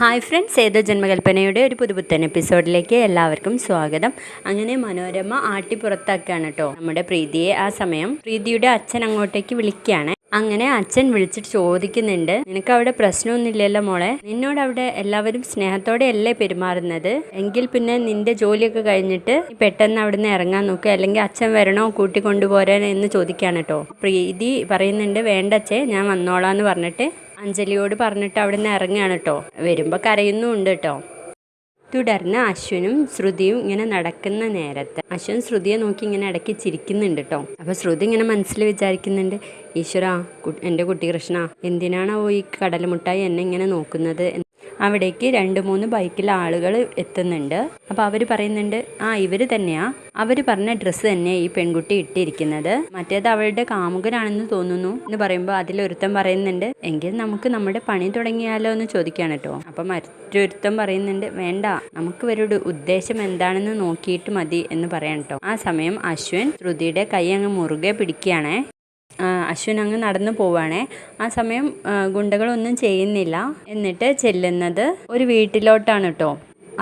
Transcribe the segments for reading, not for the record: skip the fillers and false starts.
Hi friends, ഏതോ ജന്മകൽപ്പനയുടെ ഒരു പുതുപുത്തൻ എപ്പിസോഡിലേക്ക് എല്ലാവർക്കും സ്വാഗതം. അങ്ങനെ മനോരമ ആട്ടി പുറത്താക്കുകയാണ് കേട്ടോ നമ്മുടെ പ്രീതിയെ. ആ സമയം പ്രീതിയുടെ അച്ഛൻ അങ്ങോട്ടേക്ക് വിളിക്കുകയാണ്. അങ്ങനെ അച്ഛൻ വിളിച്ചിട്ട് ചോദിക്കുന്നുണ്ട്, നിനക്ക് അവിടെ പ്രശ്നമൊന്നുമില്ലല്ലോ മോളെ? നിന്നോട് അവിടെ എല്ലാവരും സ്നേഹത്തോടെ അല്ലേ പെരുമാറുന്നത്? എങ്കിൽ പിന്നെ നിന്റെ ജോലിയൊക്കെ കഴിഞ്ഞിട്ട് പെട്ടെന്ന് അവിടുന്ന് ഇറങ്ങാൻ നോക്കുക, അല്ലെങ്കിൽ അച്ഛൻ വരണോ കൂട്ടിക്കൊണ്ടുപോരാൻ എന്ന് ചോദിക്കുകയാണ് കേട്ടോ. പ്രീതി പറയുന്നുണ്ട്, വേണ്ട അച്ഛേ, ഞാൻ വന്നോളാന്ന് പറഞ്ഞിട്ട് അഞ്ജലിയോട് പറഞ്ഞിട്ട് അവിടെ നിന്ന് ഇറങ്ങുകയാണ് കേട്ടോ. വരുമ്പോൾ കരയുന്നുമുണ്ട് കേട്ടോ. തുടർന്ന് അശ്വിനും ശ്രുതിയും ഇങ്ങനെ നടക്കുന്ന നേരത്ത് അശ്വിൻ ശ്രുതിയെ നോക്കി ഇങ്ങനെ ഇടയ്ക്ക് ചിരിക്കുന്നുണ്ട് കേട്ടോ. അപ്പോൾ ശ്രുതി ഇങ്ങനെ മനസ്സിൽ വിചാരിക്കുന്നുണ്ട്, ഈശ്വര, എൻ്റെ കുട്ടി കൃഷ്ണ, എന്തിനാണോ ഈ കടലമുട്ടായി എന്നെ ഇങ്ങനെ നോക്കുന്നത്? അവിടേക്ക് 2-3 ബൈക്കിൽ ആളുകൾ എത്തുന്നുണ്ട്. അപ്പോൾ അവർ പറയുന്നുണ്ട്, ഇവർ തന്നെയാ, അവർ പറഞ്ഞ ഡ്രസ്സ് തന്നെ ഈ പെൺകുട്ടി ഇട്ടിരിക്കുന്നത്, മറ്റേത് അവളുടെ കാമുകനാണെന്ന് തോന്നുന്നു എന്ന് പറയുമ്പോൾ അതിലൊരുത്തൻ പറയുന്നുണ്ട്, എങ്കിൽ നമുക്ക് നമ്മുടെ പണി തുടങ്ങിയാലോ എന്ന് ചോദിക്കുകയാണ് കേട്ടോ. അപ്പോൾ മറ്റൊരുത്തൻ പറയുന്നുണ്ട്, വേണ്ട, നമുക്ക് ഇവരുടെ ഉദ്ദേശം എന്താണെന്ന് നോക്കിയിട്ട് മതി എന്ന് പറയാം കേട്ടോ. ആ സമയം അശ്വിൻ ശ്രുതിയുടെ കൈ അങ്ങ് മുറുകെ പിടിക്കുകയാണേ. അശ്വിൻ അങ്ങ് നടന്നു പോവുകയാണേ. ആ സമയം ഗുണ്ടകളൊന്നും ചെയ്യുന്നില്ല. എന്നിട്ട് ചെല്ലുന്നത് ഒരു വീട്ടിലോട്ടാണ് കേട്ടോ.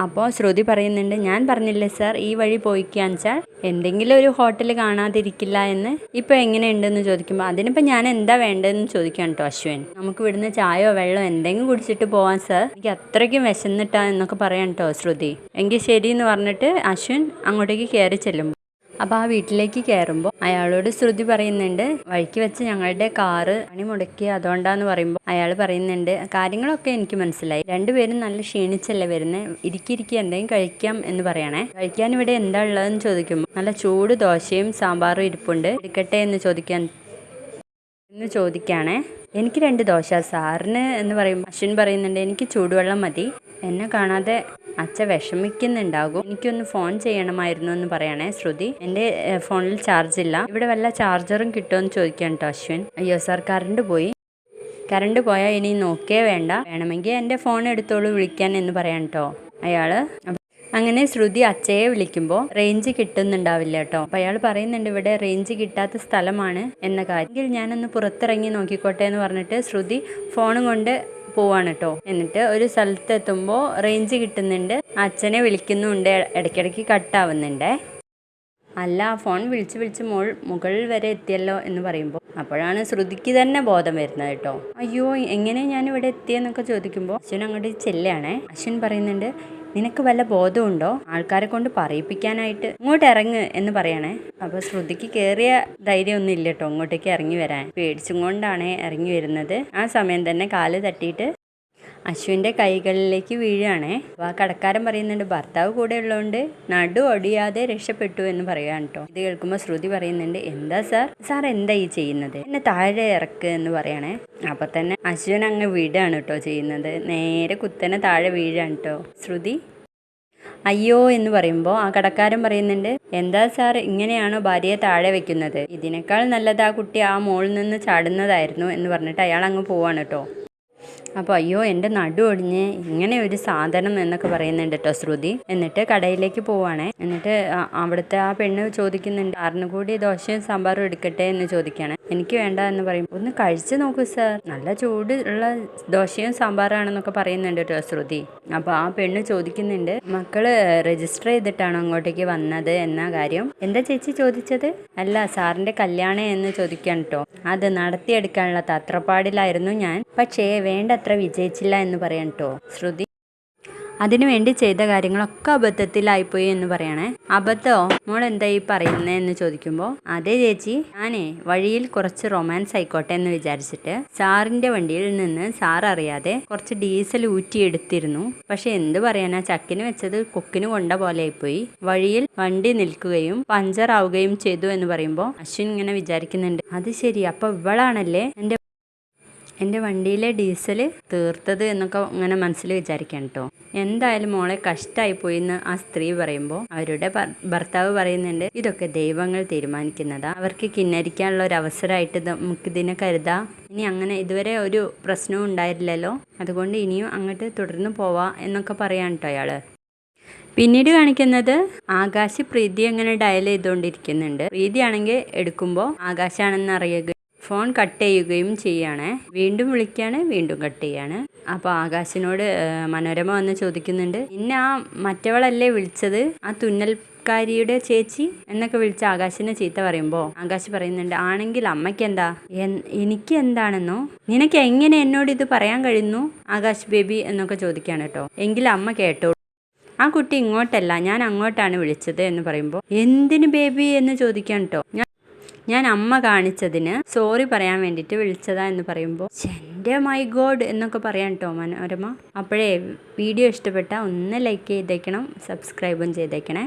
അപ്പോൾ ശ്രുതി പറയുന്നുണ്ട്, ഞാൻ പറഞ്ഞില്ലേ സാർ, ഈ വഴി പോയിക്കാന്ന് വെച്ചാൽ എന്തെങ്കിലും ഒരു ഹോട്ടൽ കാണാതിരിക്കില്ല എന്ന്. ഇപ്പോൾ എങ്ങനെയുണ്ടെന്ന് ചോദിക്കുമ്പോൾ അതിനിപ്പോൾ ഞാൻ എന്താ വേണ്ടതെന്ന് ചോദിക്കാൻ കേട്ടോ അശ്വിൻ. നമുക്ക് ഇവിടുന്ന് ചായയോ വെള്ളമോ എന്തെങ്കിലും കുടിച്ചിട്ട് പോവാം സാർ, എനിക്ക് അത്രയ്ക്കും വിശന്നിട്ടാ എന്നൊക്കെ പറയാൻ കേട്ടോ ശ്രുതി. എങ്കിൽ ശരി എന്ന് പറഞ്ഞിട്ട് അശ്വിൻ അങ്ങോട്ടേക്ക് കയറി ചെല്ലും. അപ്പോൾ ആ വീട്ടിലേക്ക് കയറുമ്പോൾ അയാളോട് ശ്രുതി പറയുന്നുണ്ട്, വഴിക്ക് വെച്ച് ഞങ്ങളുടെ കാറ് പണി മുടക്കി, അതുകൊണ്ടാന്ന് പറയുമ്പോൾ അയാൾ പറയുന്നുണ്ട്, കാര്യങ്ങളൊക്കെ എനിക്ക് മനസ്സിലായി, രണ്ടുപേരും നല്ല ക്ഷീണിച്ചല്ലേ വരുന്നത്, ഇരിക്കി എന്തെങ്കിലും കഴിക്കാം എന്ന് പറയണേ. കഴിക്കാൻ ഇവിടെ എന്താ ഉള്ളതെന്ന് ചോദിക്കുമ്പോൾ നല്ല ചൂട് ദോശയും സാമ്പാറും ഇരിപ്പുണ്ട്, എടുക്കട്ടെ എന്ന് ചോദിക്കുകയാണേ. എനിക്ക് 2 ദോശ സാറിന് എന്ന് പറയുമ്പോൾ അശ്വിൻ പറയുന്നുണ്ട്, എനിക്ക് ചൂടുവെള്ളം മതി, എന്നെ കാണാതെ അച്ഛൻ വിഷമിക്കുന്നുണ്ടാകും, എനിക്കൊന്ന് ഫോൺ ചെയ്യണമായിരുന്നു എന്ന് പറയണേ ശ്രുതി. എൻ്റെ ഫോണിൽ ചാർജ് ഇല്ല, ഇവിടെ വല്ല ചാർജറും കിട്ടുമെന്ന് ചോദിക്കാൻ കേട്ടോ അശ്വിൻ. അയ്യോ സാർ, കറണ്ട് പോയാൽ ഇനി നോക്കേ വേണ്ട, വേണമെങ്കിൽ എൻ്റെ ഫോൺ എടുത്തോളൂ വിളിക്കാൻ എന്ന് പറയാൻ കേട്ടോ അയാൾ. അങ്ങനെ ശ്രുതി അച്ഛയെ വിളിക്കുമ്പോൾ റേഞ്ച് കിട്ടുന്നുണ്ടാവില്ല കേട്ടോ. അപ്പോൾ അയാൾ പറയുന്നുണ്ട്, ഇവിടെ റേഞ്ച് കിട്ടാത്ത സ്ഥലമാണ് എന്ന കാര്യം, എങ്കിൽ ഞാനൊന്ന് പുറത്തിറങ്ങി നോക്കിക്കോട്ടെ എന്ന് പറഞ്ഞിട്ട് ശ്രുതി ഫോണും കൊണ്ട് പോവാണ് കേട്ടോ. എന്നിട്ട് ഒരു സ്ഥലത്ത് എത്തുമ്പോൾ റേഞ്ച് കിട്ടുന്നുണ്ട്, അച്ഛനെ വിളിക്കുന്നുണ്ട്, ഇടയ്ക്കിടയ്ക്ക് കട്ടാവുന്നുണ്ടേ. അല്ല, ഫോൺ വിളിച്ച് മുകളിൽ വരെ എത്തിയല്ലോ എന്ന് പറയുമ്പോൾ അപ്പോഴാണ് ശ്രുതിക്ക് തന്നെ ബോധം വരുന്നത് കേട്ടോ. അയ്യോ, എങ്ങനെ ഞാൻ ഇവിടെ എത്തിയെന്നൊക്കെ ചോദിക്കുമ്പോൾ അശ്വിൻ അങ്ങോട്ട് ചെല്ലുകയാണേ. അശ്വിൻ പറയുന്നുണ്ട്, നിനക്ക് വല്ല ബോധമുണ്ടോ ആൾക്കാരെ കൊണ്ട് പറയിപ്പിക്കാനായിട്ട്? ഇങ്ങോട്ട് ഇറങ്ങ് എന്ന് പറയണേ. അപ്പോൾ ശ്രുതിക്ക് കയറിയ ധൈര്യമൊന്നും ഇല്ല കേട്ടോ ഇങ്ങോട്ടേക്ക് ഇറങ്ങി വരാൻ, പേടിച്ചും കൊണ്ടാണ് ഇറങ്ങി വരുന്നത്. ആ സമയം തന്നെ കാല് തട്ടിയിട്ട് അശ്വിൻ്റെ കൈകളിലേക്ക് വീഴുകയാണേ. അപ്പോൾ ആ കടക്കാരൻ പറയുന്നുണ്ട്, ഭർത്താവ് കൂടെ ഉള്ളതുകൊണ്ട് നടു ഒടിയാതെ രക്ഷപ്പെട്ടു എന്ന് പറയാൻ കേട്ടോ. ഇത് കേൾക്കുമ്പോൾ ശ്രുതി പറയുന്നുണ്ട്, എന്താ സാർ എന്താ ഈ ചെയ്യുന്നത്, എന്നെ താഴെ ഇറക്ക് എന്ന് പറയണേ. അപ്പോൾ തന്നെ അശ്വിൻ അങ്ങ് വീഴാണ് കേട്ടോ ചെയ്യുന്നത്, നേരെ കുത്തനെ താഴെ വീഴാണ് കേട്ടോ ശ്രുതി. അയ്യോ എന്ന് പറയുമ്പോൾ ആ കടക്കാരൻ പറയുന്നുണ്ട്, എന്താ സാർ, ഇങ്ങനെയാണോ ഭാര്യയെ താഴെ വെക്കുന്നത്? ഇതിനേക്കാൾ നല്ലത് ആ കുട്ടി ആ മോളിൽ നിന്ന് ചാടുന്നതായിരുന്നു എന്ന് പറഞ്ഞിട്ട് അയാൾ അങ്ങ് പോവാണ് കേട്ടോ. അപ്പോൾ അയ്യോ, എൻ്റെ നടു ഒടിഞ്ഞ്, ഇങ്ങനെ ഒരു സാധനം എന്നൊക്കെ പറയുന്നുണ്ട് കേട്ടോ ശ്രുതി. എന്നിട്ട് കടയിലേക്ക് പോവാണേ. എന്നിട്ട് അവിടുത്തെ ആ പെണ്ണ് ചോദിക്കുന്നുണ്ട്, സാറിന് കൂടി ദോശയും സാമ്പാറും എടുക്കട്ടെ എന്ന് ചോദിക്കുകയാണ്. എനിക്ക് വേണ്ട എന്ന് പറയും. ഒന്ന് കഴിച്ച് നോക്കൂ സാർ, നല്ല ചൂട് ഉള്ള ദോശയും സാമ്പാറാണെന്നൊക്കെ പറയുന്നുണ്ട് കേട്ടോ ശ്രുതി. അപ്പോൾ ആ പെണ്ണ് ചോദിക്കുന്നുണ്ട്, മക്കള് രജിസ്റ്റർ ചെയ്തിട്ടാണോ അങ്ങോട്ടേക്ക് വന്നത് എന്ന കാര്യം? എന്താ ചേച്ചി ചോദിച്ചത്? അല്ല, സാറിൻ്റെ കല്യാണം എന്ന് ചോദിക്കാൻ കേട്ടോ. അത് നടത്തിയെടുക്കാനുള്ള തത്രപ്പാടിലായിരുന്നു ഞാൻ, പക്ഷേ വേണ്ടത്ര വിജയിച്ചില്ല എന്ന് പറയാൻ കേട്ടോ ശ്രുതി. അതിനുവേണ്ടി ചെയ്ത കാര്യങ്ങളൊക്കെ അബദ്ധത്തിലായിപ്പോയി എന്ന് പറയണേ. അബദ്ധമോ? മോൾ എന്താ ഈ പറയുന്നത് എന്ന് ചോദിക്കുമ്പോൾ, അതേ ചേച്ചി, ഞാനേ വഴിയിൽ കുറച്ച് റൊമാൻസ് ആയിക്കോട്ടെ എന്ന് വിചാരിച്ചിട്ട് സാറിൻ്റെ വണ്ടിയിൽ നിന്ന് സാർ അറിയാതെ കുറച്ച് ഡീസൽ ഊറ്റിയെടുത്തിരുന്നു. പക്ഷെ എന്ത് പറയാനാ, ചക്കിന് വെച്ചത് കൊക്കിന് കൊണ്ട പോലെ ആയിപ്പോയി. വഴിയിൽ വണ്ടി നിൽക്കുകയും പഞ്ചറാവുകയും ചെയ്തു എന്ന് പറയുമ്പോൾ അശ്വിൻ ഇങ്ങനെ വിചാരിക്കുന്നുണ്ട്, അത് ശരി, അപ്പോൾ ഇവളാണല്ലേ എൻ്റെ വണ്ടിയിലെ ഡീസൽ തീർത്തത് എന്നൊക്കെ ഇങ്ങനെ മനസ്സിൽ വിചാരിക്കാൻ കേട്ടോ. എന്തായാലും മോളെ കഷ്ടമായി പോയിന്ന് ആ സ്ത്രീ പറയുമ്പോൾ അവരുടെ ഭർത്താവ് പറയുന്നുണ്ട്, ഇതൊക്കെ ദൈവങ്ങൾ തീരുമാനിക്കുന്നതാ, അവർക്ക് കിന്നരിക്കാനുള്ള ഒരു അവസരമായിട്ട് നമുക്കിതിനെ കരുതാം. ഇനി അങ്ങനെ ഇതുവരെ ഒരു പ്രശ്നവും ഉണ്ടായില്ലല്ലോ, അതുകൊണ്ട് ഇനിയും അങ്ങോട്ട് തുടർന്ന് പോവാം എന്നൊക്കെ പറയാൻ കേട്ടോ അയാൾ. പിന്നീട് കാണിക്കുന്നത് ആകാശ് പ്രീതി അങ്ങനെ ഡയൽ ചെയ്തുകൊണ്ടിരിക്കുന്നുണ്ട്. പ്രീതിയാണെങ്കിൽ എടുക്കുമ്പോൾ ആകാശാണെന്ന് അറിയുക ഫോൺ കട്ട് ചെയ്യുകയും ചെയ്യാണ്. വീണ്ടും വിളിക്കുകയാണ്, വീണ്ടും കട്ട് ചെയ്യാണ്. അപ്പോൾ ആകാശിനോട് മനോരമ വന്ന് ചോദിക്കുന്നുണ്ട്, പിന്നെ ആ മറ്റവളല്ലേ വിളിച്ചത്, ആ തുന്നൽക്കാരിയുടെ ചേച്ചി എന്നൊക്കെ വിളിച്ച ആകാശിനെ ചീത്ത പറയുമ്പോൾ ആകാശ് പറയുന്നുണ്ട്, ആണെങ്കിൽ അമ്മയ്ക്ക് എന്താ, എനിക്ക് എന്താണെന്നോ, നിനക്ക് എങ്ങനെ എന്നോട് ഇത് പറയാൻ കഴിയുന്നു ആകാശ് ബേബി എന്നൊക്കെ ചോദിക്കുകയാണ് കേട്ടോ. എങ്കിൽ അമ്മ കേട്ടോ, ആ കുട്ടി ഇങ്ങോട്ടല്ല, ഞാൻ അങ്ങോട്ടാണ് വിളിച്ചത് എന്ന് പറയുമ്പോൾ എന്തിന് ബേബി എന്ന് ചോദിക്കാൻ കേട്ടോ. ഞാൻ അമ്മ കാണിച്ചതിന് സോറി പറയാൻ വേണ്ടിയിട്ട് വിളിച്ചതാ എന്ന് പറയുമ്പോൾ എൻ്റെ മൈ ഗോഡ് എന്നൊക്കെ പറയാൻ കേട്ടോ മനോരമ. അപ്പോഴേ വീഡിയോ ഇഷ്ടപ്പെട്ടാൽ ഒന്ന് ലൈക്ക് ചെയ്തേക്കണം, സബ്സ്ക്രൈബും ചെയ്തേക്കണേ.